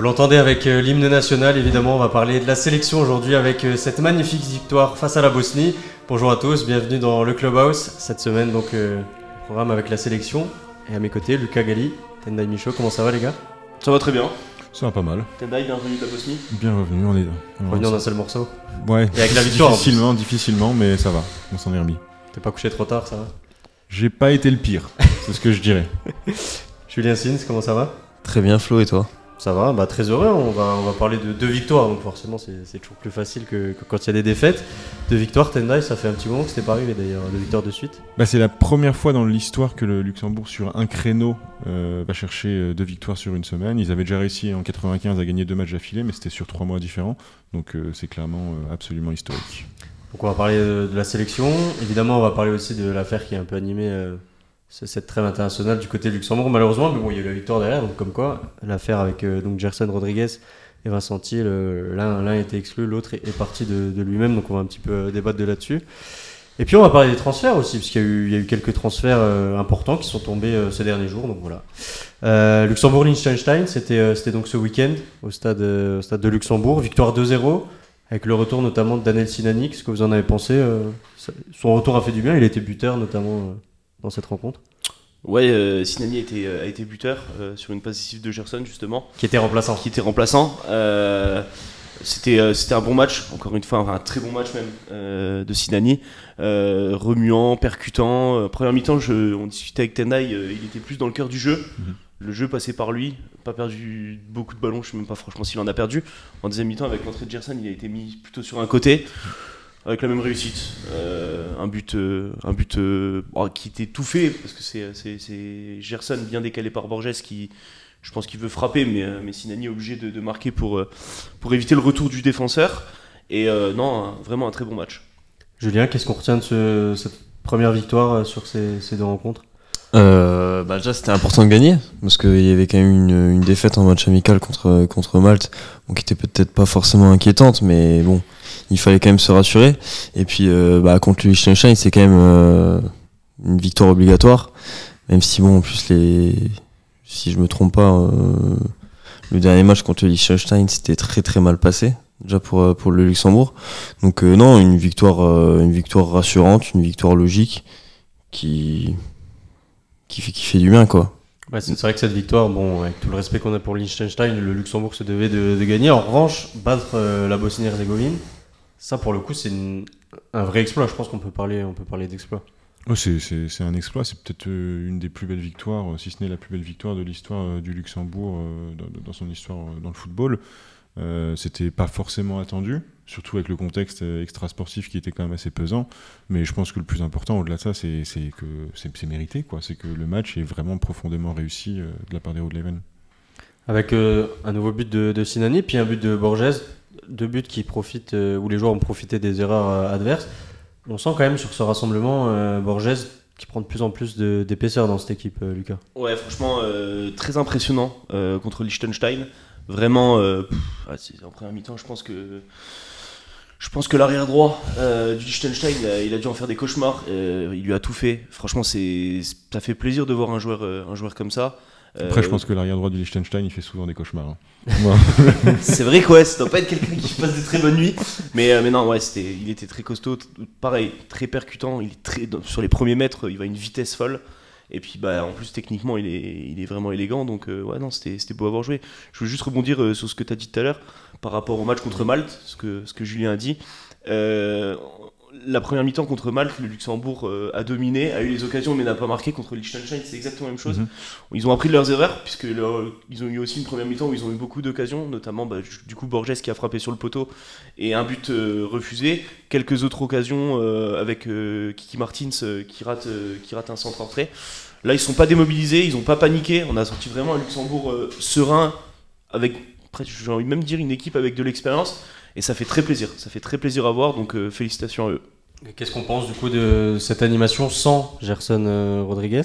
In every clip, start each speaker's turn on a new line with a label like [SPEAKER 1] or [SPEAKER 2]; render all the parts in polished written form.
[SPEAKER 1] l'entendez avec l'hymne national, évidemment, on va parler de la sélection aujourd'hui avec cette magnifique victoire face à la Bosnie. Bonjour à tous, bienvenue dans le Clubhouse. Cette semaine, donc, programme avec la sélection. Et à mes côtés, Lucas Gali, Tendai Michaud. Comment ça va, les gars?
[SPEAKER 2] Ça va très bien.
[SPEAKER 3] Ça va pas mal.
[SPEAKER 2] Tendai, bienvenue de la Bosnie.
[SPEAKER 3] Bien revenu, on est
[SPEAKER 1] revenu en un seul morceau.
[SPEAKER 3] Ouais.
[SPEAKER 1] Et avec la victoire.
[SPEAKER 3] Difficilement, mais ça va. On s'en est remis.
[SPEAKER 1] T'es pas couché trop tard, ça va?
[SPEAKER 3] J'ai pas été le pire, c'est ce que je dirais.
[SPEAKER 1] Julien Sins, comment ça va?
[SPEAKER 4] Très bien, Flo, et toi?
[SPEAKER 1] Ça va, très heureux. On va parler de 2 victoires, donc forcément c'est toujours plus facile que quand il y a des défaites. 2 victoires, Tendai, ça fait un petit moment que c'était pas arrivé d'ailleurs, 2 victoires de suite.
[SPEAKER 3] C'est la première fois dans l'histoire que le Luxembourg, sur un créneau, va chercher 2 victoires sur une semaine. Ils avaient déjà réussi en 95 à gagner 2 matchs d'affilée, mais c'était sur 3 mois différents. Donc c'est clairement absolument historique.
[SPEAKER 1] Donc on va parler de la sélection. Évidemment, on va parler aussi de l'affaire qui a un peu animé cette trêve internationale du côté du Luxembourg, malheureusement. Mais bon, il y a eu la victoire derrière, donc comme quoi, l'affaire avec donc Gerson Rodriguez et Vincent Thiel, l'un a été exclu, l'autre est parti de lui-même. Donc on va un petit peu débattre de là-dessus. Et puis on va parler des transferts aussi, parce qu'il y a eu quelques transferts importants qui sont tombés ces derniers jours. Donc voilà. Luxembourg-Liechtenstein, c'était donc ce week-end au stade de Luxembourg. Victoire 2-0. Avec le retour notamment de Daniel Sinani, ce que vous en avez pensé? Son retour a fait du bien, il était buteur notamment dans cette rencontre.
[SPEAKER 2] Ouais, Sinani a été buteur sur une passe décisive de Gerson justement.
[SPEAKER 1] Qui était remplaçant.
[SPEAKER 2] C'était un bon match, encore une fois, un très bon match même de Sinani. Remuant, percutant. Première mi-temps, on discutait avec Tendai, il était plus dans le cœur du jeu. Le jeu passait par lui, pas perdu beaucoup de ballons, je sais même pas franchement s'il en a perdu. En deuxième mi-temps, avec l'entrée de Gerson, il a été mis plutôt sur un côté, avec la même réussite. Un but qui était tout fait, parce que c'est Gerson bien décalé par Borges qui, je pense qu'il veut frapper, mais Sinani est obligé de marquer pour éviter le retour du défenseur. Et vraiment un très bon match.
[SPEAKER 1] Julien, qu'est-ce qu'on retient de cette première victoire sur ces 2 rencontres?
[SPEAKER 4] Déjà c'était important de gagner parce qu'il y avait quand même une défaite en match amical contre Malte, qui était peut-être pas forcément inquiétante, mais bon, il fallait quand même se rassurer. Et puis contre le Liechtenstein, c'est quand même une victoire obligatoire, même si bon, en plus si je me trompe pas, le dernier match contre le Liechtenstein c'était très très mal passé déjà pour le Luxembourg. Donc non, une victoire rassurante, une victoire logique qui fait du bien, quoi.
[SPEAKER 1] C'est vrai que cette victoire, bon, avec tout le respect qu'on a pour Liechtenstein, le Luxembourg se devait de gagner. En revanche, battre la Bosnie-Herzégovine, ça pour le coup c'est un vrai exploit. Je pense qu'on peut parler d'exploit.
[SPEAKER 3] Oh, c'est un exploit, c'est peut-être une des plus belles victoires, si ce n'est la plus belle victoire de l'histoire du Luxembourg dans son histoire dans le football. C'était pas forcément attendu, surtout avec le contexte extra-sportif qui était quand même assez pesant, mais je pense que le plus important au-delà de ça, c'est que c'est mérité, quoi. C'est que le match est vraiment profondément réussi de la part des Hauts-de-Leven. Avec
[SPEAKER 1] un nouveau but de Sinani, puis un but de Borges, 2 buts qui profitent, où les joueurs ont profité des erreurs adverses. On sent quand même sur ce rassemblement Borges qui prend de plus en plus d'épaisseur dans cette équipe, Lucas.
[SPEAKER 2] Ouais, franchement, très impressionnant contre Liechtenstein. Vraiment, en première mi-temps, je pense que l'arrière droit du Liechtenstein, il a dû en faire des cauchemars. Il lui a tout fait. Franchement, ça fait plaisir de voir un joueur comme ça.
[SPEAKER 3] Après, je pense que l'arrière droit du Liechtenstein, il fait souvent des cauchemars.
[SPEAKER 2] C'est vrai que ça doit pas être quelqu'un qui passe de très bonnes nuits. Mais non, ouais, il était très costaud. Pareil, très percutant. Sur les premiers mètres, il va à une vitesse folle. Et puis en plus techniquement il est vraiment élégant, donc ouais, non, c'était beau à avoir joué. Je veux juste rebondir sur ce que tu as dit tout à l'heure par rapport au match contre Malte, ce que Julien a dit. La première mi-temps contre Malte, le Luxembourg a dominé, a eu les occasions mais n'a pas marqué. Contre Liechtenstein, c'est exactement la même chose. Ils ont appris de leurs erreurs, puisque ils ont eu aussi une première mi-temps où ils ont eu beaucoup d'occasions, notamment du coup Borges qui a frappé sur le poteau et un but refusé, quelques autres occasions avec Kiki Martins qui rate un centre entrée. Là ils sont pas démobilisés, ils ont pas paniqué, on a senti vraiment un Luxembourg serein, avec, j'ai envie de même dire, une équipe avec de l'expérience. Et ça fait très plaisir à voir, donc félicitations à eux.
[SPEAKER 1] Et qu'est-ce qu'on pense du coup de cette animation sans Gerson Rodriguez?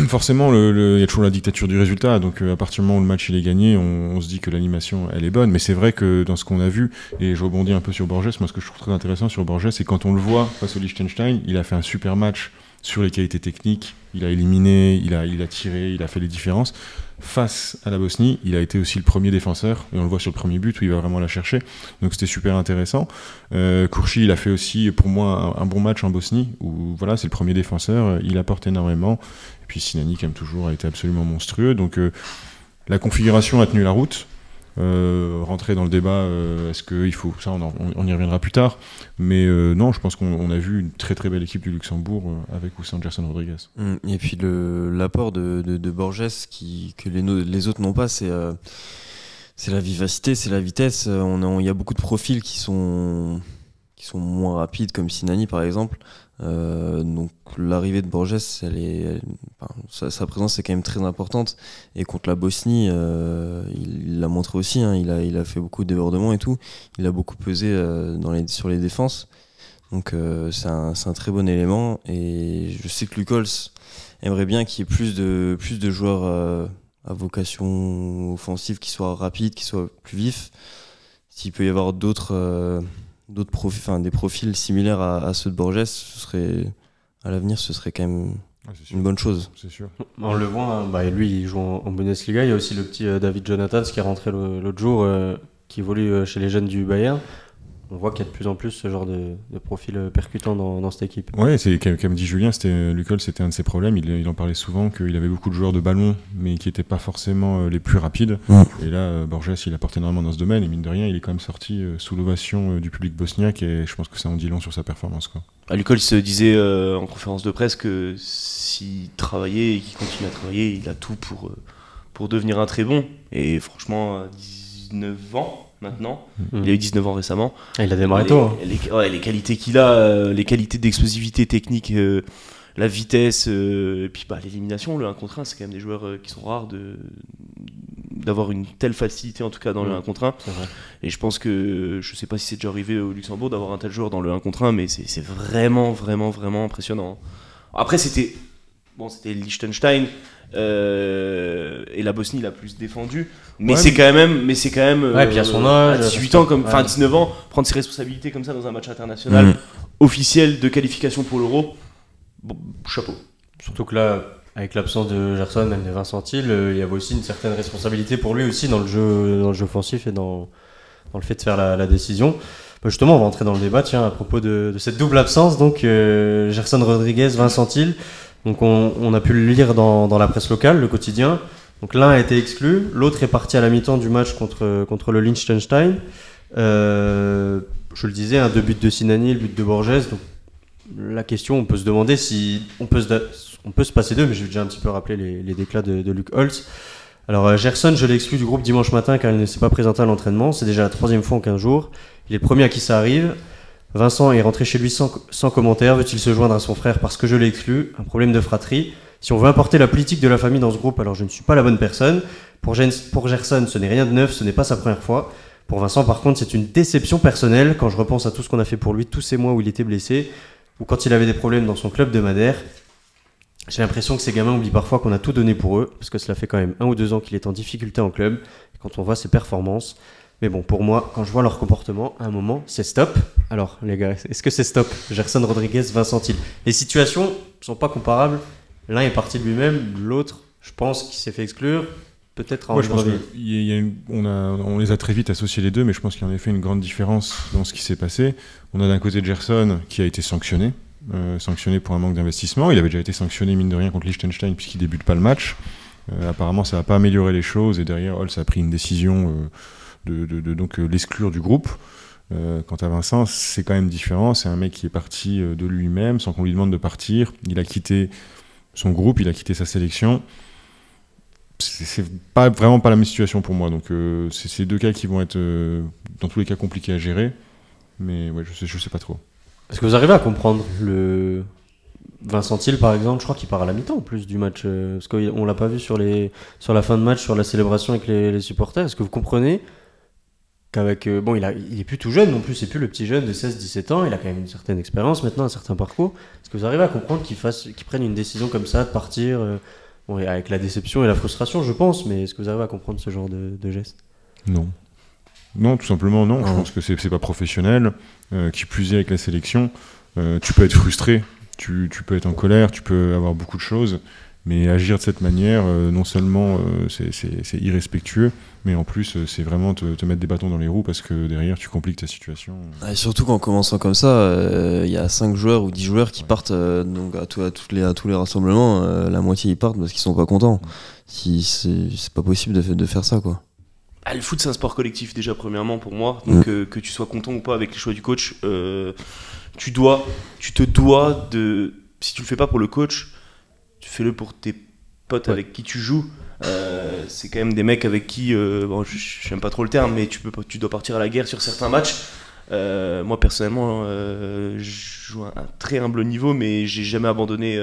[SPEAKER 3] Forcément, il y a toujours la dictature du résultat, donc à partir du moment où le match il est gagné, on se dit que l'animation elle est bonne, mais c'est vrai que dans ce qu'on a vu, et je rebondis un peu sur Borges, moi ce que je trouve très intéressant sur Borges, c'est quand on le voit face au Liechtenstein, il a fait un super match sur les qualités techniques, il a éliminé, il a tiré, il a fait les différences. Face à la Bosnie, il a été aussi le premier défenseur, et on le voit sur le premier but où il va vraiment la chercher. Donc c'était super intéressant. Kourchi, il a fait aussi pour moi un bon match en Bosnie, où voilà, c'est le premier défenseur, il apporte énormément. Et puis Sinani, comme toujours, a été absolument monstrueux. Donc la configuration a tenu la route. Rentrer dans le débat, est-ce qu'il faut ça, on y reviendra plus tard, mais non, je pense qu'on a vu une très très belle équipe du Luxembourg avec ou sans Gerson Rodriguez.
[SPEAKER 4] Et puis l'apport de Borges que les autres n'ont pas, c'est la vivacité, c'est la vitesse. Il y a beaucoup de profils qui sont moins rapides, comme Sinani par exemple. Donc l'arrivée de Borges, sa présence est quand même très importante, et contre la Bosnie, il l'a montré aussi, hein, il a fait beaucoup de débordements et tout, il a beaucoup pesé sur les défenses, donc c'est un très bon élément, et je sais que Lucols aimerait bien qu'il y ait plus de joueurs à vocation offensive, qui soient rapides, qui soient plus vifs. S'il peut y avoir d'autres profils, des profils similaires à ceux de Borges, à l'avenir, ce serait quand même une bonne chose.
[SPEAKER 3] C'est sûr.
[SPEAKER 1] On le voit, hein, lui il joue en Bundesliga. Il y a aussi le petit David Jonathans qui est rentré l'autre jour, qui évolue chez les jeunes du Bayern. On voit qu'il y a de plus en plus ce genre de profil percutant dans cette équipe.
[SPEAKER 3] Ouais, c'est comme dit Julien, Lucols, c'était un de ses problèmes. Il en parlait souvent, qu'il avait beaucoup de joueurs de ballon, mais qui n'étaient pas forcément les plus rapides. Et là, Borges, il apporte énormément dans ce domaine, et mine de rien, il est quand même sorti sous l'ovation du public bosniaque, et je pense que ça en dit long sur sa performance, quoi.
[SPEAKER 2] Lucols se disait en conférence de presse que s'il travaillait et qu'il continue à travailler, il a tout pour devenir un très bon. Et franchement, à 19 ans maintenant, il a eu 19 ans récemment.
[SPEAKER 1] Il a démarré tôt.
[SPEAKER 2] Les qualités qu'il a, les qualités d'explosivité technique, la vitesse, et puis l'élimination, le 1 contre 1, c'est quand même des joueurs qui sont rares d'avoir une telle facilité, en tout cas dans le 1 contre 1. Et je pense que, je sais pas si c'est déjà arrivé au Luxembourg d'avoir un tel joueur dans le 1 contre 1, mais c'est vraiment, vraiment, vraiment impressionnant. Après, c'était Liechtenstein, et la Bosnie l'a plus défendu, mais c'est quand même
[SPEAKER 1] puis à son âge,
[SPEAKER 2] à 18 ans, 19 ans, prendre ses responsabilités comme ça dans un match international officiel de qualification pour l'Euro, bon, chapeau.
[SPEAKER 1] Surtout que là, avec l'absence de Gerson, même de Vincent Thiel, il y avait aussi une certaine responsabilité pour lui aussi dans le jeu offensif et dans le fait de faire la décision. Justement, on va entrer dans le débat, à propos de cette double absence, donc Gerson Rodriguez, Vincent Thiel. Donc on a pu le lire dans la presse locale, le quotidien. Donc l'un a été exclu, l'autre est parti à la mi-temps du match contre le Liechtenstein. Je le disais, 2 buts de Sinani, le but de Borges. Donc la question, on peut se demander si on peut se passer d'eux, mais je vais déjà un petit peu rappeler les déclats de Luc Holtz. Alors Gerson, je l'ai exclu du groupe dimanche matin car il ne s'est pas présenté à l'entraînement. C'est déjà la 3e fois en 15 jours. Il est le premier à qui ça arrive. Vincent est rentré chez lui sans commentaire. Veut-il se joindre à son frère parce que je l'ai exclu? Un problème de fratrie. Si on veut importer la politique de la famille dans ce groupe, alors je ne suis pas la bonne personne. Pour Gerson, ce n'est rien de neuf, ce n'est pas sa première fois. Pour Vincent, par contre, c'est une déception personnelle quand je repense à tout ce qu'on a fait pour lui, tous ces mois où il était blessé, ou quand il avait des problèmes dans son club de Madère. J'ai l'impression que ces gamins oublient parfois qu'on a tout donné pour eux, parce que cela fait quand même 1 ou 2 ans qu'il est en difficulté en club, et quand on voit ses performances. Mais bon, pour moi, quand je vois leur comportement, à un moment, c'est stop. Alors, les gars, est-ce que c'est stop? Gerson Rodriguez, Vincent Thiel. Les situations ne sont pas comparables. L'un est parti de lui-même, l'autre, je pense qu'il s'est fait exclure. Peut-être en
[SPEAKER 3] je pense on les a très vite associés les deux, mais je pense qu'il y a en effet une grande différence dans ce qui s'est passé. On a d'un côté Gerson qui a été sanctionné pour un manque d'investissement. Il avait déjà été sanctionné, mine de rien, contre Liechtenstein, puisqu'il ne débute pas le match. Apparemment, ça n'a pas amélioré les choses, et derrière, Holtz a pris une décision de l'exclure du groupe. Quant à Vincent, c'est quand même différent. C'est un mec qui est parti de lui-même sans qu'on lui demande de partir. Il a quitté son groupe, il a quitté sa sélection. C'est vraiment pas la même situation pour moi. Donc c'est ces 2 cas qui vont être dans tous les cas compliqués à gérer. Mais ouais, je sais pas trop.
[SPEAKER 1] Est-ce que vous arrivez à comprendre le Vincent Thiel, par exemple? Je crois qu'il part à la mi-temps en plus du match, parce qu'on l'a pas vu sur la fin de match, sur la célébration avec les supporters. Est-ce que vous comprenez qu'avec il est plus tout jeune non plus, c'est plus le petit jeune de 16-17 ans, il a quand même une certaine expérience maintenant, un certain parcours. Est-ce que vous arrivez à comprendre qu'il prenne une décision comme ça de partir, avec la déception et la frustration, je pense, mais est-ce que vous arrivez à comprendre ce genre de geste?
[SPEAKER 3] Non, tout simplement non. Je pense que c'est pas professionnel. Qui plus est avec la sélection, tu peux être frustré tu peux être en colère, tu peux avoir beaucoup de choses, mais agir de cette manière, non seulement c'est irrespectueux, mais en plus c'est vraiment te mettre des bâtons dans les roues parce que derrière tu compliques ta situation.
[SPEAKER 4] Et surtout qu'en commençant comme ça, il y a 5 joueurs ou 10 joueurs qui partent donc à tous les rassemblements, la moitié ils partent parce qu'ils sont pas contents. C'est pas possible de faire ça, quoi.
[SPEAKER 2] Le foot, c'est un sport collectif déjà premièrement pour moi, donc que tu sois content ou pas avec les choix du coach, tu te dois de, si tu le fais pas pour le coach, tu fais-le pour tes potes avec qui tu joues. C'est quand même des mecs avec qui, bon, j'aime pas trop le terme, mais tu dois partir à la guerre sur certains matchs. Moi personnellement, je joue à un très humble niveau, mais j'ai jamais abandonné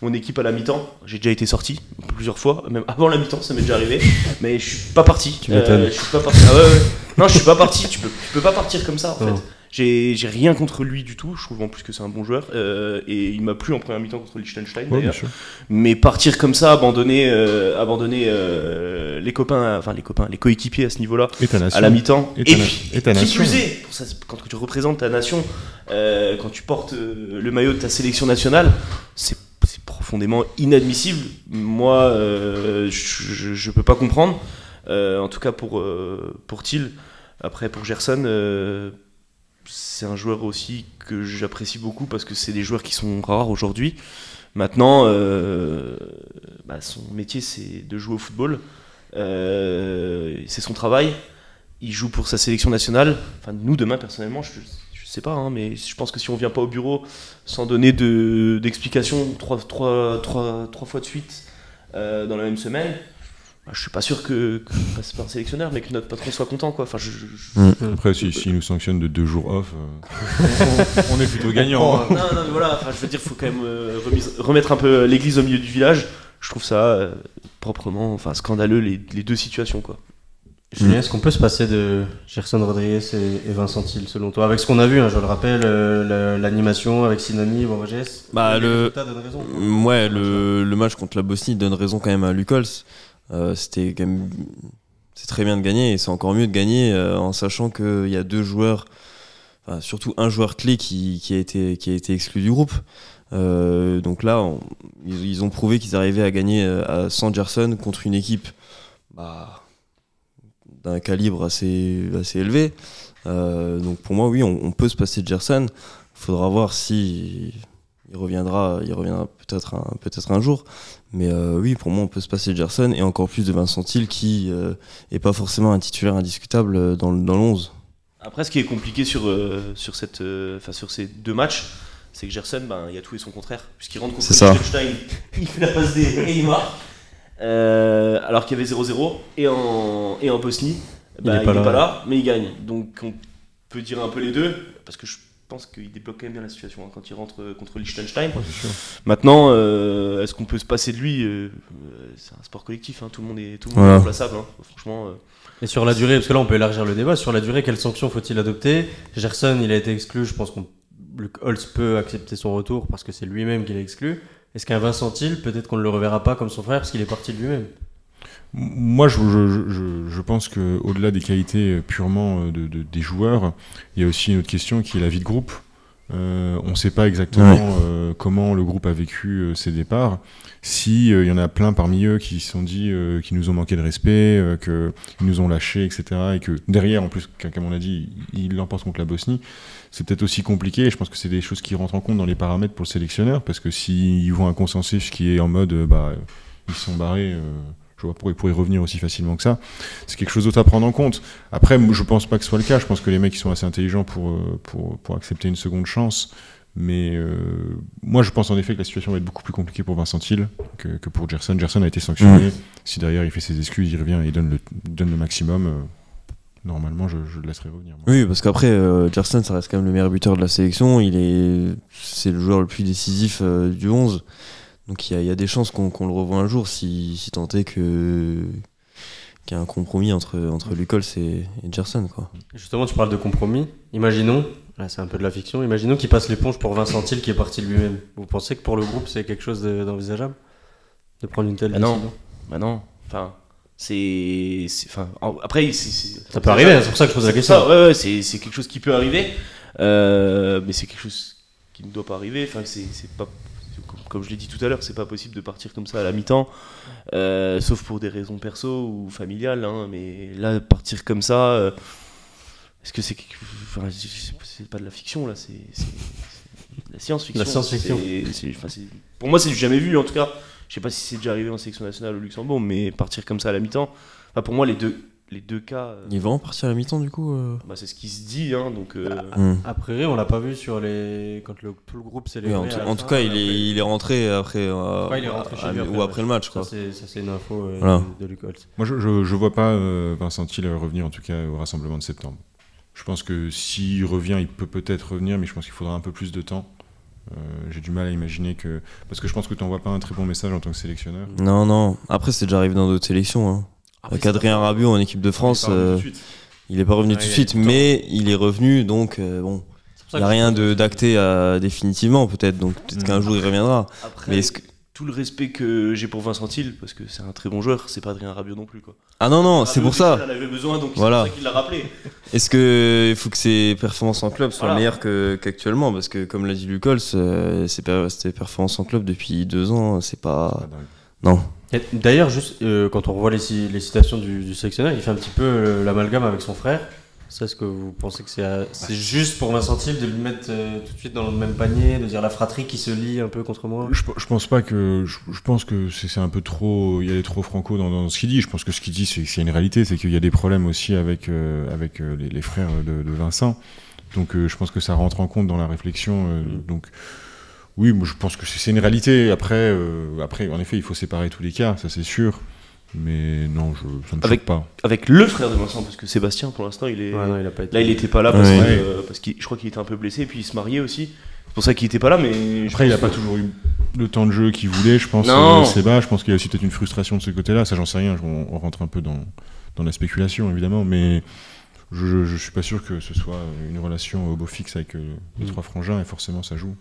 [SPEAKER 2] mon équipe à la mi-temps. J'ai déjà été sorti plusieurs fois, même avant la mi-temps, ça m'est déjà arrivé, mais je suis pas parti. Je suis pas parti. Ah ouais. Non, je suis pas parti. Tu peux pas partir comme ça en fait. J'ai rien contre lui du tout, je trouve en plus que c'est un bon joueur, et il m'a plu en première mi-temps contre Liechtenstein d'ailleurs. Mais partir comme ça, abandonner les coéquipiers à ce niveau-là, à la mi-temps, et puis qui plus est, quand tu représentes ta nation, quand tu portes le maillot de ta sélection nationale, c'est profondément inadmissible. Moi, je peux pas comprendre, en tout cas pour Thiel. Après pour Gerson, c'est un joueur aussi que j'apprécie beaucoup parce que c'est des joueurs qui sont rares aujourd'hui. Maintenant, son métier c'est de jouer au football, c'est son travail. Il joue pour sa sélection nationale. Enfin, nous demain personnellement, je sais pas, hein, mais je pense que si on vient pas au bureau sans donner d'explications trois fois de suite dans la même semaine, je suis pas sûr que passe par un sélectionneur, mais que notre patron soit content, quoi. Enfin,
[SPEAKER 3] Après, s'il nous sanctionne de 2 jours off, on est plutôt gagnant.
[SPEAKER 2] Non, mais voilà. Enfin, je veux dire, faut quand même remettre un peu l'église au milieu du village. Je trouve ça proprement, scandaleux les deux situations, quoi.
[SPEAKER 1] Julien, est-ce qu'on peut se passer de Gerson Rodriguez et Vincent Thiel, selon toi, avec ce qu'on a vu, hein, je le rappelle, l'animation avec Sinani, Borges,
[SPEAKER 4] le match contre la Bosnie donne raison quand même à Lucols. C'est très bien de gagner, et c'est encore mieux de gagner en sachant qu'il y a 2 joueurs, surtout un joueur clé qui a été exclu du groupe. Donc là, ils ont prouvé qu'ils arrivaient à gagner sans Gerson contre une équipe d'un calibre assez élevé. Donc pour moi, oui, on peut se passer de Gerson. Il faudra voir si il reviendra peut-être un jour. Mais oui, pour moi, on peut se passer de Gerson, et encore plus de Vincent Thiel qui est pas forcément un titulaire indiscutable dans l'11.
[SPEAKER 2] Après, ce qui est compliqué sur ces 2 matchs, c'est que Gerson, il y a tout et son contraire, puisqu'il rentre contre Liechtenstein, il fait la passe D et il marque, alors qu'il y avait 0-0, et en Bosnie, il n'est pas là, mais il gagne. Donc on peut dire un peu les deux, parce que je pense qu'il débloque quand même bien la situation quand il rentre contre Liechtenstein. Maintenant, est-ce qu'on peut se passer de lui? C'est un sport collectif, hein, tout le monde est remplaçable, hein, franchement.
[SPEAKER 1] Et sur la durée, parce que là on peut élargir le débat, sur la durée, quelles sanctions faut-il adopter? Gerson, il a été exclu, je pense Luc Holtz peut accepter son retour parce que c'est lui-même qui l'a exclu. Est-ce qu'un Vincent Thiel, peut-être qu'on ne le reverra pas comme son frère parce qu'il est parti de lui-même?
[SPEAKER 3] Moi, je pense qu'au-delà des qualités purement des joueurs, il y a aussi une autre question qui est la vie de groupe. On ne sait pas exactement comment le groupe a vécu ses départs. Si y en a plein parmi eux qui se sont dit qu'ils nous ont manqué de respect, qu'ils nous ont lâchés, etc. Et que derrière, en plus, comme on a dit, ils l'emportent contre la Bosnie, c'est peut-être aussi compliqué. Et je pense que c'est des choses qui rentrent en compte dans les paramètres pour le sélectionneur, parce que s'ils vont un consensus qui est en mode ils sont barrés, je vois pourquoi ils pourraient revenir aussi facilement que ça. C'est quelque chose d'autre à prendre en compte. Après, je pense pas que ce soit le cas. Je pense que les mecs ils sont assez intelligents pour accepter une seconde chance. Mais moi, je pense en effet que la situation va être beaucoup plus compliquée pour Vincent Thiel que pour Gerson. Gerson a été sanctionné. Si derrière il fait ses excuses, il revient et il donne le maximum. Normalement, je le laisserai revenir. Moi.
[SPEAKER 4] Oui, parce qu'après, Gerson, ça reste quand même le meilleur buteur de la sélection. C'est le joueur le plus décisif du 11. Donc il y a des chances qu'on le revoie un jour si tant est qu'il y a un compromis entre Lucols et Gerson, quoi.
[SPEAKER 1] Justement, tu parles de compromis. Imaginons, là c'est un peu de la fiction, imaginons qu'il passe l'éponge pour Vincent Thiel qui est parti de lui-même. Vous pensez que pour le groupe c'est quelque chose d'envisageable de prendre une telle décision?
[SPEAKER 2] Non. Enfin, après,
[SPEAKER 1] ça peut arriver, c'est pour ça que je pose la question.
[SPEAKER 2] Ouais, c'est quelque chose qui peut arriver, mais c'est quelque chose qui ne doit pas arriver. Enfin, c'est pas, comme je l'ai dit tout à l'heure, c'est pas possible de partir comme ça à la mi-temps, sauf pour des raisons perso ou familiales. Hein, mais là, partir comme ça, est-ce que c'est pas de la fiction là, c'est de la science-fiction.
[SPEAKER 1] La science-fiction.
[SPEAKER 2] Pour moi, c'est du jamais vu en tout cas. Je sais pas si c'est déjà arrivé en sélection nationale au Luxembourg, mais partir comme ça à la mi-temps, enfin, pour moi, les deux cas.
[SPEAKER 4] Il va en partir à la mi-temps du coup
[SPEAKER 2] Bah, c'est ce qui se dit, hein, donc.
[SPEAKER 1] A priori, on l'a pas vu sur les quand tout le groupe s'est levé.
[SPEAKER 4] en tout cas, il est rentré après
[SPEAKER 1] il est rentré chez lui
[SPEAKER 4] ou après le match quoi.
[SPEAKER 1] Ça c'est une info
[SPEAKER 4] Voilà.
[SPEAKER 1] de Luc Holtz.
[SPEAKER 3] Moi, je vois pas Vincent Thiel revenir, en tout cas, au rassemblement de septembre. Je pense que s'il revient, il peut peut-être revenir, mais je pense qu'il faudra un peu plus de temps. J'ai du mal à imaginer que... Parce que je pense que tu n'envoies pas un très bon message en tant que sélectionneur.
[SPEAKER 4] Non. Après, c'est déjà arrivé dans d'autres sélections. Hein. Avec Adrien Rabiot en équipe de France, il est pas revenu tout de suite, mais il est revenu, donc bon... Il n'y a rien d'acté définitivement, peut-être, donc peut-être qu'un jour il reviendra.
[SPEAKER 2] Après,
[SPEAKER 4] Mais est-ce que...
[SPEAKER 2] tout le respect que j'ai pour Vincent Thiel, parce que c'est un très bon joueur, c'est pas Adrien Rabiot non plus, quoi.
[SPEAKER 4] Ah non, c'est pour ça.
[SPEAKER 2] Il en avait besoin, donc
[SPEAKER 4] Voilà.
[SPEAKER 2] c'est pour ça qu'il l'a rappelé.
[SPEAKER 4] Est-ce qu'il faut que ses performances en club soient
[SPEAKER 2] Voilà.
[SPEAKER 4] meilleures qu'actuellement? Parce que, comme l'a dit Luc Holtz, ses performances en club depuis 2 ans, c'est pas...
[SPEAKER 3] Ah, dingue.
[SPEAKER 4] Non.
[SPEAKER 1] Et d'ailleurs, juste quand on revoit les citations du sélectionneur, il fait un petit peu l'amalgame avec son frère. Ça, est-ce que vous pensez que c'est juste pour Vincent Thiel de lui mettre tout de suite dans le même panier, de dire la fratrie qui se lie un peu contre moi?
[SPEAKER 3] Je pense pas que... Je pense que c'est un peu trop... Il y a trop franco dans ce qu'il dit. Je pense que ce qu'il dit, c'est une réalité. C'est qu'il y a des problèmes aussi avec les frères de Vincent. Donc je pense que ça rentre en compte dans la réflexion. Donc oui, moi, je pense que c'est une réalité. Après, en effet, il faut séparer tous les cas, ça c'est sûr. Mais non, ça me choque pas.
[SPEAKER 2] Avec le frère de Vincent, parce que Sébastien, pour l'instant, il est...
[SPEAKER 1] Ouais, non, il a pas été...
[SPEAKER 2] Là, il était pas là parce
[SPEAKER 4] Ouais.
[SPEAKER 2] parce que je crois qu'il était un peu blessé, et puis il se mariait aussi. C'est pour ça qu'il était pas là, mais...
[SPEAKER 3] Après, il a pas toujours eu le temps de jeu qu'il voulait, je pense.
[SPEAKER 2] Non.
[SPEAKER 3] Séba, je pense qu'il y a aussi peut-être une frustration de ce côté-là. Ça, j'en sais rien. On rentre un peu dans la spéculation, évidemment, mais je suis pas sûr que ce soit une relation au beau fixe avec les trois frangins, et forcément, ça joue.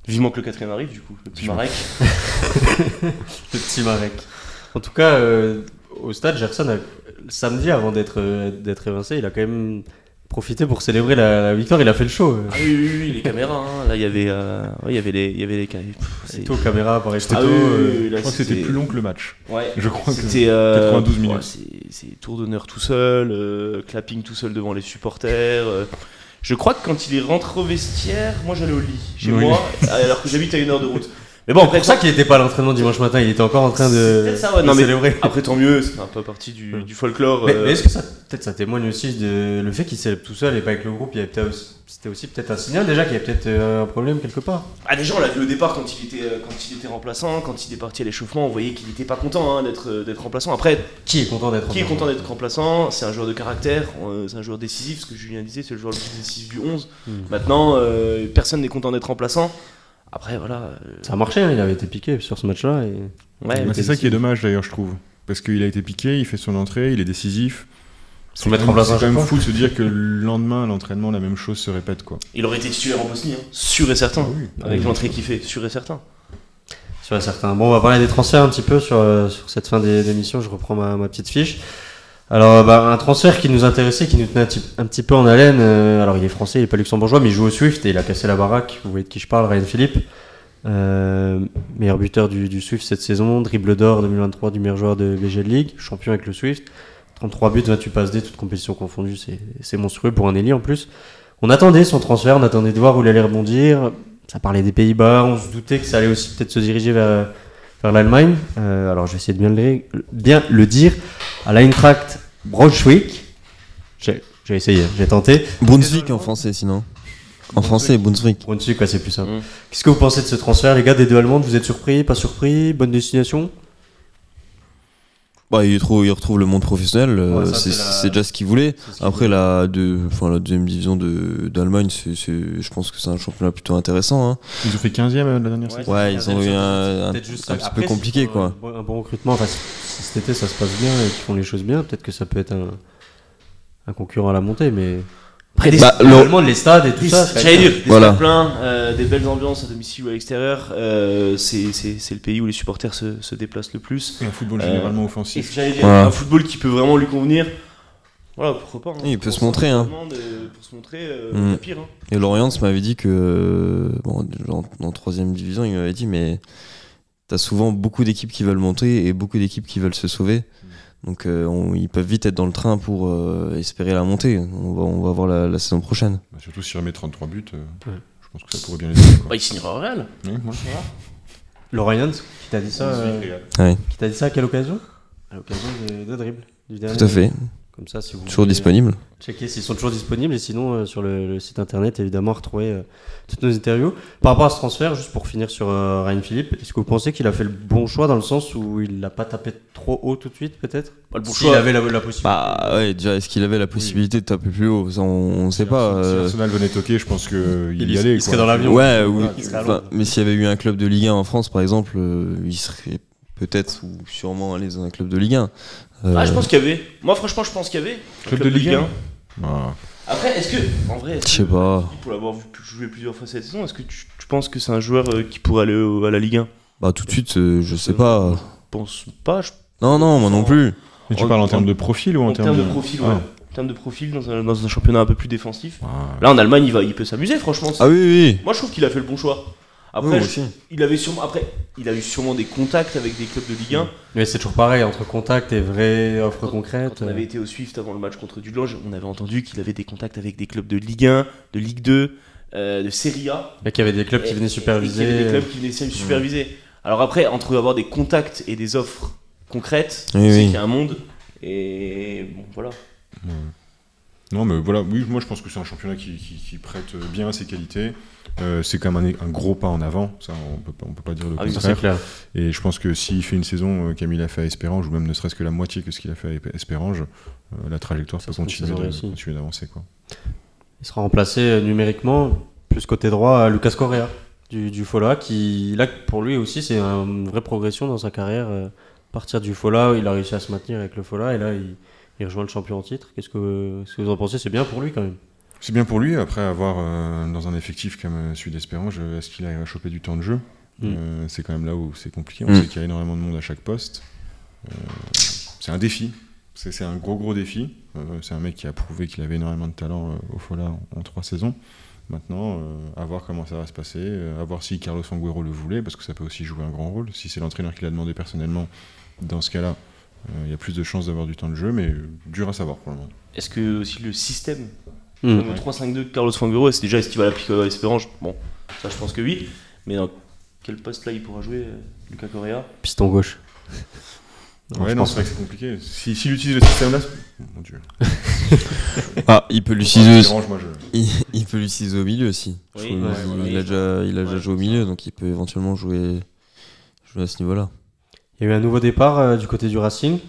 [SPEAKER 2] Vivement que le 4ème arrive, du coup, le petit
[SPEAKER 3] Vivement.
[SPEAKER 2] Marek.
[SPEAKER 1] Le petit Marek. En tout cas, au stade, Gerson, samedi, avant d'être évincé, il a quand même profité pour célébrer la victoire. Il a fait le show.
[SPEAKER 2] Ah oui, les caméras, hein. Là, il y avait les caméras.
[SPEAKER 1] C'était aux caméras, pareil.
[SPEAKER 2] Ah oui, oui, là,
[SPEAKER 3] Je crois que c'était plus long que le match.
[SPEAKER 2] Ouais.
[SPEAKER 3] Je crois que
[SPEAKER 2] C'était
[SPEAKER 3] 92 minutes.
[SPEAKER 2] ouais, c'est tour d'honneur tout seul, clapping tout seul devant les supporters. Je crois que quand il est rentré au vestiaire, moi j'allais au lit chez
[SPEAKER 3] Oui.
[SPEAKER 2] moi, alors que j'habite à 1 heure de route. Mais bon,
[SPEAKER 1] C'est
[SPEAKER 2] après
[SPEAKER 1] pour ça qu'il n'était pas à l'entraînement dimanche matin. Il était encore en train
[SPEAKER 2] C'est
[SPEAKER 1] de
[SPEAKER 2] peut-être ça, ouais. Non, mais
[SPEAKER 1] célébrer.
[SPEAKER 2] après tant mieux, c'est un peu partie du folklore.
[SPEAKER 1] Mais est-ce que peut-être ça témoigne aussi de le fait qu'il célèbre tout seul et pas avec le groupe? C'était aussi peut-être un signal déjà qu'il y avait peut-être un problème quelque part.
[SPEAKER 2] Ah, déjà on l'a vu au départ quand il était remplaçant, quand il est parti à l'échauffement, on voyait qu'il n'était pas content, hein, d'être remplaçant. Après,
[SPEAKER 1] Qui est content d'être
[SPEAKER 2] qui est content d'être remplaçant? C'est un joueur de caractère, c'est un joueur décisif, ce que Julien disait, c'est le joueur le plus décisif du 11. Maintenant, personne n'est content d'être remplaçant. Après, voilà.
[SPEAKER 1] Ça a marché, hein, il avait été piqué sur ce match-là. Et...
[SPEAKER 2] Ouais,
[SPEAKER 3] Mais c'est ça qui est dommage d'ailleurs, je trouve. Parce qu'il a été piqué, il fait son entrée, il est décisif.
[SPEAKER 1] Faut mettre en place un
[SPEAKER 3] C'est quand même
[SPEAKER 1] chaque
[SPEAKER 3] fou de se dire que le lendemain, à l'entraînement, la même chose se répète, quoi.
[SPEAKER 2] il aurait été titulaire en Bosnie, hein. Sûr et certain.
[SPEAKER 3] Ah oui.
[SPEAKER 2] Avec l'entrée qu'il fait, sûr et certain.
[SPEAKER 1] Sur certains. Bon, on va parler des transferts un petit peu sur cette fin d'émission. Je reprends ma petite fiche. Alors, un transfert qui nous intéressait, qui nous tenait un petit peu en haleine. Alors, il est français, il n'est pas luxembourgeois, mais il joue au Swift et il a cassé la baraque. Vous voyez de qui je parle, Ryan Philippe. Meilleur buteur du Swift cette saison, dribble d'or 2023 du meilleur joueur de BG League, champion avec le Swift. 33 buts, 28 passes D, toutes compétitions confondues, c'est monstrueux pour un ailier en plus. On attendait son transfert, on attendait de voir où il allait rebondir. Ça parlait des Pays-Bas, on se doutait que ça allait aussi peut-être se diriger vers l'Allemagne. Alors je vais essayer de bien le dire. À l'Eintracht Braunschweig, j'ai essayé, j'ai tenté.
[SPEAKER 4] Brunswick en français sinon. En français, Brunswick.
[SPEAKER 1] Brunswick, ouais, c'est plus simple. Qu'est-ce que vous pensez de ce transfert, les gars, des deux Allemandes? Vous êtes surpris, pas surpris? Bonne destination?
[SPEAKER 4] Bah, il retrouve le monde professionnel,
[SPEAKER 1] Ouais, ça,
[SPEAKER 4] c'est déjà ce qu'il voulait. Après, la deuxième division d'Allemagne, je pense que c'est un championnat plutôt intéressant. Hein.
[SPEAKER 3] Ils ont fait 15e la dernière saison.
[SPEAKER 4] Ouais, ils ont eu un
[SPEAKER 1] Peut-être juste
[SPEAKER 4] petit
[SPEAKER 1] ça.
[SPEAKER 4] peu
[SPEAKER 1] Après,
[SPEAKER 4] compliqué,
[SPEAKER 1] s'ils font
[SPEAKER 4] quoi.
[SPEAKER 1] Un bon recrutement, enfin, si cet été ça se passe bien et qu'ils font les choses bien, peut-être que ça peut être un concurrent à la montée, mais.
[SPEAKER 2] Après,
[SPEAKER 1] Normalement, les stades et tout ça.
[SPEAKER 2] j'allais dire, des
[SPEAKER 4] Voilà.
[SPEAKER 2] stades pleins, des belles ambiances à domicile ou à l'extérieur, c'est le pays où les supporters se déplacent le plus.
[SPEAKER 3] Et un football généralement offensif.
[SPEAKER 2] Et j'allais dire,
[SPEAKER 4] Voilà.
[SPEAKER 2] un football qui peut vraiment lui convenir. Voilà, pourquoi pas. Hein.
[SPEAKER 4] Il peut se montrer. Hein.
[SPEAKER 2] Pour se montrer, pas pire. Hein.
[SPEAKER 4] Et Lorient m'avait dit que, en 3ème division, il m'avait dit, mais t'as souvent beaucoup d'équipes qui veulent monter et beaucoup d'équipes qui veulent se sauver. Donc ils peuvent vite être dans le train pour espérer la montée. On va voir la saison prochaine.
[SPEAKER 3] Bah, surtout s'il remet 33 buts, je pense que ça pourrait bien les aider.
[SPEAKER 2] Bah, il signera au Real.
[SPEAKER 3] Oui, moi.
[SPEAKER 1] Lorient, qui t'a dit ça Qui t'a dit ça à quelle occasion? À l'occasion de dribble. Du dernier.
[SPEAKER 4] Tout à fait.
[SPEAKER 1] Comme ça, si vous
[SPEAKER 4] Toujours
[SPEAKER 1] voulez
[SPEAKER 4] disponible.
[SPEAKER 1] checker s'ils sont toujours disponibles et sinon sur le site internet, évidemment, retrouver toutes nos interviews. Par rapport à ce transfert, juste pour finir sur Ryan Philippe, est-ce que vous pensez qu'il a fait le bon choix dans le sens où il l'a pas tapé trop haut tout de suite, peut-être?
[SPEAKER 2] Pas le bon
[SPEAKER 1] S'il
[SPEAKER 2] choix.
[SPEAKER 1] avait la possibilité.
[SPEAKER 4] Bah ouais, déjà, est-ce qu'il avait la possibilité de taper plus haut? Ça, on sait pas.
[SPEAKER 3] Si Arsenal venait toquer, je pense qu'il y allait.
[SPEAKER 1] Il serait
[SPEAKER 3] quoi.
[SPEAKER 1] dans l'avion.
[SPEAKER 4] Ouais, oui.
[SPEAKER 1] Voilà, il serait à Londres.
[SPEAKER 4] Mais s'il y avait eu un club de Ligue 1 en France, par exemple, il serait peut-être ou sûrement allé dans un club de Ligue 1.
[SPEAKER 2] Ah, je pense qu'il y avait. Moi, franchement, je pense qu'il y avait. Un
[SPEAKER 3] Club de Ligue 1.
[SPEAKER 2] Après, est-ce que. En vrai,
[SPEAKER 4] Je sais pas.
[SPEAKER 2] pour l'avoir vu jouer plusieurs fois cette saison, est-ce que tu penses que c'est un joueur qui pourrait aller à la Ligue 1?
[SPEAKER 4] Bah tout de suite, je sais pas.
[SPEAKER 2] Je pense pas.
[SPEAKER 4] Non, moi non plus.
[SPEAKER 3] Mais tu parles en termes de profil ou en termes
[SPEAKER 2] de profil, ouais.
[SPEAKER 3] Ah.
[SPEAKER 2] En termes de profil, dans un championnat un peu plus défensif.
[SPEAKER 3] Ah.
[SPEAKER 2] Là, en Allemagne, il peut s'amuser, franchement.
[SPEAKER 4] Ah oui.
[SPEAKER 2] Moi, je trouve qu'il a fait le bon choix.
[SPEAKER 4] Oui,
[SPEAKER 2] Après,
[SPEAKER 4] moi aussi.
[SPEAKER 2] il a eu sûrement des contacts avec des clubs de Ligue 1.
[SPEAKER 1] Mais c'est toujours pareil, entre contact et vraie offre concrète.
[SPEAKER 2] Quand on avait été au Swift avant le match contre Dudelange, on avait entendu qu'il avait des contacts avec des clubs de Ligue 1, de Ligue 2, de Serie A.
[SPEAKER 1] Et qu'il y avait des clubs qui venaient superviser.
[SPEAKER 2] Il y avait des clubs qui venaient superviser. Alors après, entre avoir des contacts et des offres concrètes,
[SPEAKER 4] Oui,
[SPEAKER 2] c'est
[SPEAKER 4] oui.
[SPEAKER 2] qu'il y a un monde. Et bon, voilà.
[SPEAKER 3] Non, mais voilà, oui, moi je pense que c'est un championnat qui prête bien à ses qualités. C'est quand même un gros pas en avant, ça on peut pas dire le
[SPEAKER 2] Ah oui,
[SPEAKER 3] contraire.
[SPEAKER 1] C'est clair.
[SPEAKER 3] Et je pense que s'il fait une saison comme il a fait à Espérange, ou même ne serait-ce que la moitié que ce qu'il a fait à Espérange, la trajectoire peut
[SPEAKER 1] sera une saison réussie.
[SPEAKER 3] continuer d'avancer, quoi.
[SPEAKER 1] Il sera remplacé numériquement, plus côté droit, à Lucas Correa du Fola, qui, là, pour lui aussi, c'est une vraie progression dans sa carrière. Partir du Fola, il a réussi à se maintenir avec le Fola, et là, il rejoint le champion en titre. Qu'est-ce que vous en pensez? C'est bien pour lui, quand même.
[SPEAKER 3] C'est bien pour lui, après avoir dans un effectif comme celui d'Espérange, est-ce qu'il arrive à choper du temps de jeu? C'est quand même là où c'est compliqué, on sait qu'il y a énormément de monde à chaque poste. C'est un défi, c'est un gros défi. C'est un mec qui a prouvé qu'il avait énormément de talent au Fola en 3 saisons. Maintenant, à voir comment ça va se passer, à voir si Carlos Anguero le voulait, parce que ça peut aussi jouer un grand rôle. Si c'est l'entraîneur qui l'a demandé personnellement, dans ce cas-là, il y a plus de chances d'avoir du temps de jeu, mais dur à savoir pour le moment.
[SPEAKER 2] Est-ce que aussi le système, le 3-5-2 de Carlos Anguero, est-ce qu'il va l'appliquer à Espérange? Bon, ça je pense que oui. Mais dans quel poste là il pourra jouer, Lucas Correa?
[SPEAKER 1] Piston gauche.
[SPEAKER 3] Ouais, non, c'est vrai que c'est compliqué. S'il utilise le système-là, mon Dieu.
[SPEAKER 4] Ah, il peut l'utiliser.
[SPEAKER 3] Espérange, moi,
[SPEAKER 4] Il peut l'utiliser au milieu aussi.
[SPEAKER 2] Oui,
[SPEAKER 4] Je trouve,
[SPEAKER 2] ouais,
[SPEAKER 4] il a déjà joué au milieu, donc il peut éventuellement jouer à ce niveau-là.
[SPEAKER 1] Il y a eu un nouveau départ du côté du Racing.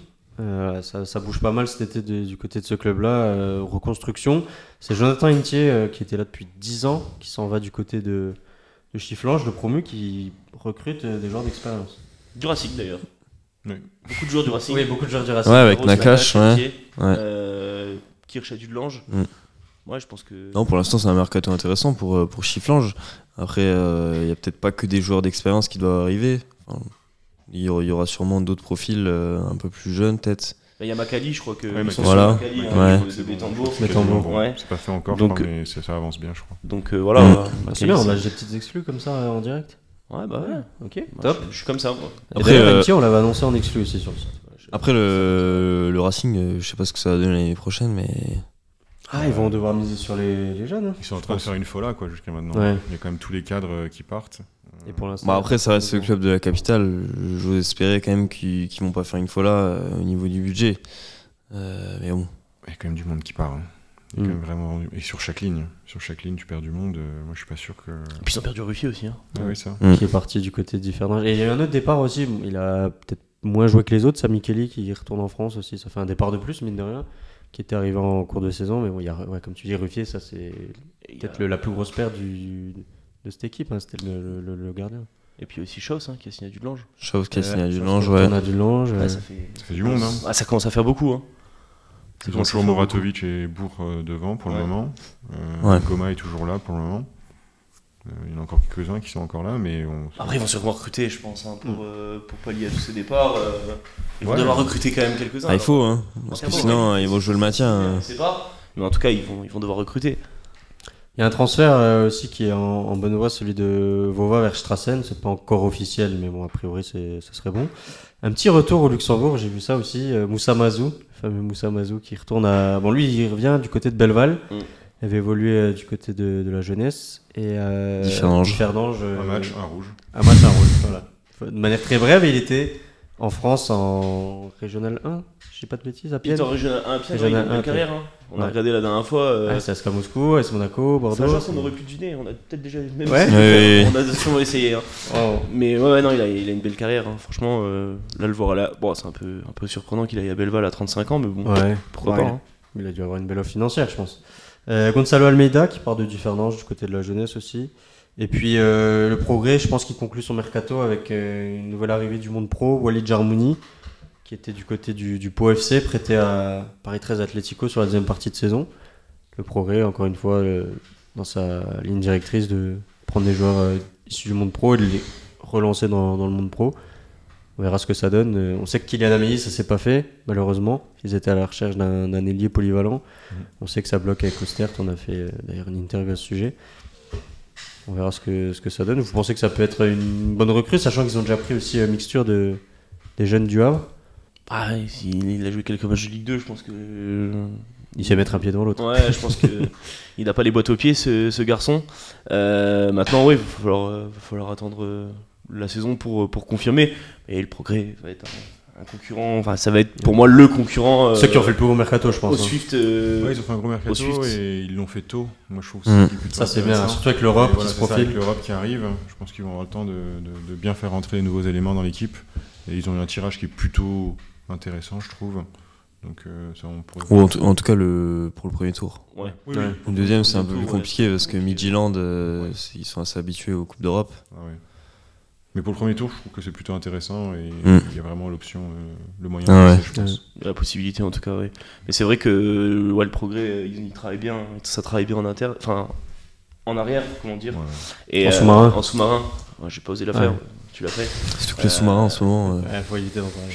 [SPEAKER 1] Ça bouge pas mal cet été du côté de ce club-là. Reconstruction. C'est Jonathan Intier qui était là depuis 10 ans, qui s'en va du côté de Chifflange, le promu, qui recrute des joueurs d'expérience.
[SPEAKER 2] Du Racing d'ailleurs.
[SPEAKER 3] Oui.
[SPEAKER 2] Beaucoup de joueurs du Racing.
[SPEAKER 1] Oui, beaucoup de joueurs du Racing.
[SPEAKER 4] Ouais, avec
[SPEAKER 2] Rose,
[SPEAKER 4] Nakache,
[SPEAKER 2] Intier,
[SPEAKER 4] ouais.
[SPEAKER 2] Kirch à Dudelange. Ouais, je pense que.
[SPEAKER 4] Non, pour l'instant, c'est un mercato intéressant pour Chifflange. Après, il n'y a peut-être pas que des joueurs d'expérience qui doivent arriver. Enfin, il y aura sûrement d'autres profils un peu plus jeunes, peut-être.
[SPEAKER 2] Il y a Macali, je crois que.
[SPEAKER 3] Ouais,
[SPEAKER 2] ils sont
[SPEAKER 4] voilà.
[SPEAKER 2] sur Macali,
[SPEAKER 4] Ouais.
[SPEAKER 2] de Bétambourg.
[SPEAKER 1] Bétambourg.
[SPEAKER 3] Bon,
[SPEAKER 2] Ouais.
[SPEAKER 3] c'est pas fait encore,
[SPEAKER 2] Donc,
[SPEAKER 3] je crois, mais ça avance bien, je crois.
[SPEAKER 2] Donc voilà.
[SPEAKER 1] C'est bien, on a des petites exclus comme ça en direct.
[SPEAKER 2] Ouais, bah ouais.
[SPEAKER 1] Ok,
[SPEAKER 2] Moi,
[SPEAKER 1] top.
[SPEAKER 2] Je suis comme ça, moi.
[SPEAKER 1] Et
[SPEAKER 4] Après,
[SPEAKER 1] d'ailleurs, Intier, on l'avait annoncé en exclu aussi sur le site.
[SPEAKER 4] Après, le Racing, je sais pas ce que ça va donner l'année prochaine, mais.
[SPEAKER 1] Ah, ils vont devoir miser sur les jeunes. Hein,
[SPEAKER 3] Ils sont en train de faire une folie, quoi, jusqu'à maintenant.
[SPEAKER 1] Ouais.
[SPEAKER 3] Il y a quand même tous les cadres qui partent.
[SPEAKER 1] Et pour l'instant.
[SPEAKER 4] Bah après, ça reste le club de la capitale. J'ose espérer quand même qu'ils vont pas faire une folie au niveau du budget. Mais bon.
[SPEAKER 3] Il y a quand même du monde qui part. Hein. Il y a quand même vraiment... Et sur chaque ligne, tu perds du monde. Moi, je suis pas sûr que.
[SPEAKER 2] Et puis ils ont perdu Ruffier aussi. Hein.
[SPEAKER 3] Ah oui, ça.
[SPEAKER 1] Qui est parti du côté du Fernand. Et il y a eu un autre départ aussi. Bon, il a peut-être moins joué que les autres. Sam Micheli qui retourne en France aussi. Ça fait un départ de plus, mine de rien. Qui était arrivé en cours de saison. Mais bon, il y a, comme tu dis, Ruffier, ça c'est peut-être la plus grosse perte de cette équipe. Hein. C'était le gardien.
[SPEAKER 2] Et puis aussi Chauss qui a signé à Dudelange.
[SPEAKER 4] Chauve qui a signé à
[SPEAKER 1] Chauss
[SPEAKER 4] Dudelange,
[SPEAKER 1] qui
[SPEAKER 4] ouais.
[SPEAKER 1] retourne à Dudelange.
[SPEAKER 2] Ouais,
[SPEAKER 3] Ça fait du monde, hein.
[SPEAKER 2] Ah, ça commence à faire beaucoup. Hein.
[SPEAKER 3] Ils ont toujours Moratovic et Bourg devant pour le moment.
[SPEAKER 4] Ouais.
[SPEAKER 3] Goma est toujours là pour le moment. Il y en a encore quelques-uns qui sont encore là, mais
[SPEAKER 2] Après, ils vont sûrement recruter, je pense, hein, pour pallier à tous ces départs. Ils vont devoir recruter quand même quelques-uns.
[SPEAKER 4] Il faut, hein, parce que sinon ils vont jouer le maintien.
[SPEAKER 2] Je ne sais pas, mais en tout cas, ils vont devoir recruter.
[SPEAKER 1] Il y a un transfert aussi qui est en bonne voie, celui de Vova vers Strassen. C'est pas encore officiel, mais bon, a priori, ce serait bon. Un petit retour au Luxembourg, j'ai vu ça aussi. Moussa Mazou, le fameux Moussa Mazou qui retourne à. Bon, lui, il revient du côté de Belleval. Il avait évolué du côté de la jeunesse. Et
[SPEAKER 4] Differdange.
[SPEAKER 3] un match, un rouge.
[SPEAKER 1] Un match, un rouge, voilà. De manière très brève, il était en France en Régional 1, je dis pas de bêtises, à
[SPEAKER 2] Il
[SPEAKER 1] Pied.
[SPEAKER 2] est en Régional 1 à Pied,
[SPEAKER 1] Régional
[SPEAKER 2] il a une
[SPEAKER 1] 1,
[SPEAKER 2] carrière. Hein. On a
[SPEAKER 1] Ouais.
[SPEAKER 2] regardé la dernière fois.
[SPEAKER 1] C'est ASCA Moscou, AS Monaco, Bordeaux.
[SPEAKER 2] Saint-Jean, on aurait pu deviner, on a peut-être déjà même
[SPEAKER 1] Ouais.
[SPEAKER 2] essayé,
[SPEAKER 4] Oui.
[SPEAKER 2] on a sûrement essayé. Hein.
[SPEAKER 1] Oh.
[SPEAKER 2] Mais ouais, non, il a une belle carrière. Hein. Franchement, là, le voir là, bon, c'est un peu surprenant qu'il aille à Belleval à 35 ans, mais bon,
[SPEAKER 1] Ouais,
[SPEAKER 2] pourquoi
[SPEAKER 1] ouais.
[SPEAKER 2] pas. Hein.
[SPEAKER 1] Il a dû avoir une belle offre financière, je pense. Gonzalo Almeida qui part de Differdange du côté de la jeunesse aussi. Et puis le Progrès, je pense qu'il conclut son mercato avec une nouvelle arrivée du monde pro, Walid Jarmouni, qui était du côté du Pau FC, prêté à Paris 13 Atlético sur la deuxième partie de saison. Le Progrès, encore une fois, dans sa ligne directrice de prendre des joueurs issus du monde pro et de les relancer dans le monde pro. On verra ce que ça donne. On sait que Kylian Amey, ça s'est pas fait, malheureusement. Ils étaient à la recherche d'un ailier polyvalent. On sait que ça bloque avec Ostert. On a fait d'ailleurs une interview à ce sujet. On verra ce que ça donne. Vous pensez que ça peut être une bonne recrue, sachant qu'ils ont déjà pris aussi mixture des jeunes du Havre?
[SPEAKER 2] Ah, il a joué quelques matchs de Ligue 2, je pense que.
[SPEAKER 1] Il sait mettre un pied devant l'autre.
[SPEAKER 2] Ouais, je pense que il n'a pas les boîtes aux pieds, ce garçon. Maintenant, oui, il va falloir attendre la saison pour confirmer. Et le Progrès va être un concurrent. Enfin, ça va être pour moi le concurrent.
[SPEAKER 1] Ceux qui ont fait le plus gros mercato, je
[SPEAKER 2] au
[SPEAKER 1] pense.
[SPEAKER 2] Swift.
[SPEAKER 3] Ouais, ils ont fait un gros mercato
[SPEAKER 2] Swift.
[SPEAKER 3] et ils l'ont fait tôt. Moi, je trouve
[SPEAKER 1] Ça, c'est bien,
[SPEAKER 3] intéressant.
[SPEAKER 1] surtout avec l'Europe
[SPEAKER 3] Et voilà,
[SPEAKER 1] qui se
[SPEAKER 3] c'est ça,
[SPEAKER 1] profile.
[SPEAKER 3] avec l'Europe qui arrive, je pense qu'ils vont avoir le temps de bien faire rentrer les nouveaux éléments dans l'équipe. Et ils ont eu un tirage qui est plutôt intéressant, je trouve. Donc, ça, on pourrait.
[SPEAKER 4] Ou en tout cas pour le premier tour.
[SPEAKER 2] Ouais.
[SPEAKER 3] Oui,
[SPEAKER 1] Ouais.
[SPEAKER 3] oui.
[SPEAKER 4] Le deuxième c'est un peu plus
[SPEAKER 3] Ouais.
[SPEAKER 4] compliqué parce que Midtjylland ils sont assez habitués aux Coupes d'Europe.
[SPEAKER 3] Ah ouais. Mais pour le premier tour, je trouve que c'est plutôt intéressant et il y a vraiment l'option, le moyen
[SPEAKER 4] Ah
[SPEAKER 3] de passer, je pense.
[SPEAKER 2] La possibilité en tout cas, oui. Mais c'est vrai que ouais, le Progrès, il travaille bien, ça travaille bien en interne, enfin en arrière, comment dire.
[SPEAKER 3] Ouais.
[SPEAKER 2] Et,
[SPEAKER 1] En sous-marin.
[SPEAKER 2] En sous-marin. Ouais, j'ai pas osé la faire.
[SPEAKER 1] Ouais.
[SPEAKER 2] Tu l'as fait.
[SPEAKER 4] Surtout que les sous-marins en ce moment.
[SPEAKER 1] Ouais, faut éviter d'en parler.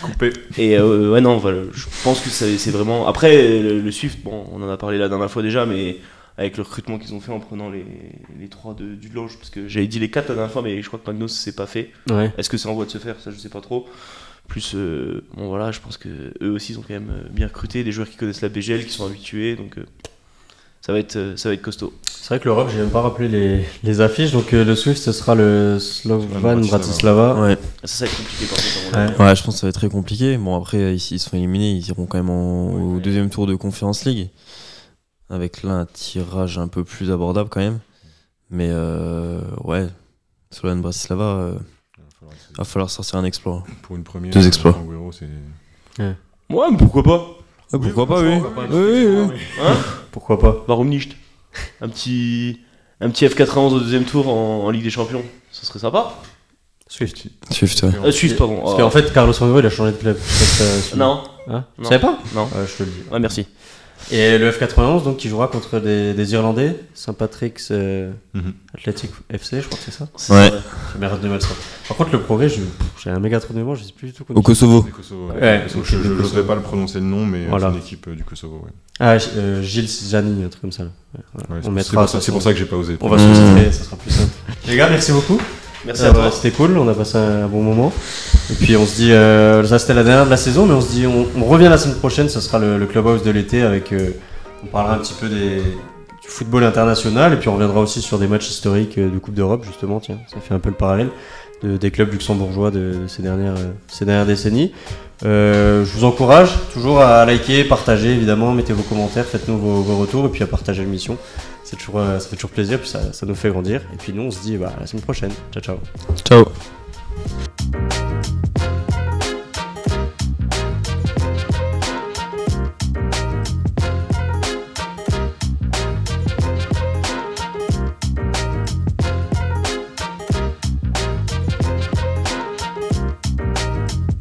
[SPEAKER 3] Coupé.
[SPEAKER 2] Et ouais, non, voilà, je pense que c'est vraiment. Après, le Swift, bon, on en a parlé la dernière fois déjà, mais avec le recrutement qu'ils ont fait en prenant les 3 du Loge, parce que j'avais dit les 4 la dernière fois, mais je crois que Magnus s'est pas fait.
[SPEAKER 1] Ouais.
[SPEAKER 2] Est-ce que c'est en voie de se faire? Ça, je sais pas trop. Plus, bon voilà, je pense que eux aussi, ils ont quand même bien recruté des joueurs qui connaissent la BGL, qui sont habitués, donc ça va être costaud.
[SPEAKER 1] C'est vrai que l'Europe, j'ai même pas rappelé les affiches. Donc le Swift, ce sera le Slovan Bratislava.
[SPEAKER 4] Ouais.
[SPEAKER 2] Ça va être compliqué par contre. à mon avis.
[SPEAKER 4] Ouais, je pense que ça va être très compliqué. Bon, après, ici, ils sont éliminés, ils iront quand même au deuxième tour de Conference League. Avec là un tirage un peu plus abordable quand même. Mais ouais, Slovan Bratislava, va falloir sortir un exploit.
[SPEAKER 3] Pour une première.
[SPEAKER 4] 2 exploits.
[SPEAKER 3] Agüero, c'est.
[SPEAKER 2] Ouais, mais pourquoi pas?
[SPEAKER 4] Pourquoi pas, oui.
[SPEAKER 2] Hein?
[SPEAKER 1] Pourquoi pas?
[SPEAKER 2] Warum nicht? Un petit F91 au deuxième tour en Ligue des Champions, ça serait sympa.
[SPEAKER 1] Swift.
[SPEAKER 4] Swift, ouais.
[SPEAKER 2] Suisse, pardon.
[SPEAKER 1] Parce qu'en fait, Carlos Romero, il a changé de club.
[SPEAKER 2] Non,
[SPEAKER 1] Hein? Tu
[SPEAKER 2] Non.
[SPEAKER 1] savais pas?
[SPEAKER 2] non.
[SPEAKER 1] Ouais, je te le dis.
[SPEAKER 2] Ouais, merci.
[SPEAKER 1] Et le F91, donc, qui jouera contre des Irlandais, Saint-Patrick's Athletic FC, je crois que c'est ça.
[SPEAKER 4] Ouais.
[SPEAKER 1] J'ai bien retenu mal ça. Par contre, le Progrès, j'ai un méga trou de mémoire, je sais plus du tout
[SPEAKER 4] Au Kosovo.
[SPEAKER 3] Du Kosovo, ouais.
[SPEAKER 1] Ouais,
[SPEAKER 3] je
[SPEAKER 1] donc c'est du
[SPEAKER 3] n'oserais
[SPEAKER 1] Kosovo.
[SPEAKER 3] pas le prononcer le nom, mais
[SPEAKER 1] Voilà.
[SPEAKER 3] c'est une équipe du Kosovo. Ouais.
[SPEAKER 1] Ah, Gilles Zani, un truc comme ça. Là. Ouais, voilà.
[SPEAKER 3] Ouais,
[SPEAKER 1] On
[SPEAKER 3] c'est
[SPEAKER 1] mettra
[SPEAKER 3] c'est pour ça que j'ai pas osé.
[SPEAKER 1] On va sous-titrer, ça sera plus simple. Les gars, merci beaucoup.
[SPEAKER 2] Merci à toi.
[SPEAKER 1] C'était cool, on a passé un bon moment. Et puis on se dit, ça c'était la dernière de la saison, mais on se dit, on revient la semaine prochaine, ça sera le Clubhouse de l'été avec, on parlera un petit peu du football international et puis on reviendra aussi sur des matchs historiques de Coupe d'Europe justement, tiens, ça fait un peu le parallèle des clubs luxembourgeois de ces dernières décennies. Je vous encourage toujours à liker, partager évidemment, mettez vos commentaires, faites-nous vos retours et puis à partager l'émission. Ça fait toujours plaisir, puis ça nous fait grandir. Et puis nous on se dit à la semaine prochaine. Ciao ciao.
[SPEAKER 4] Ciao.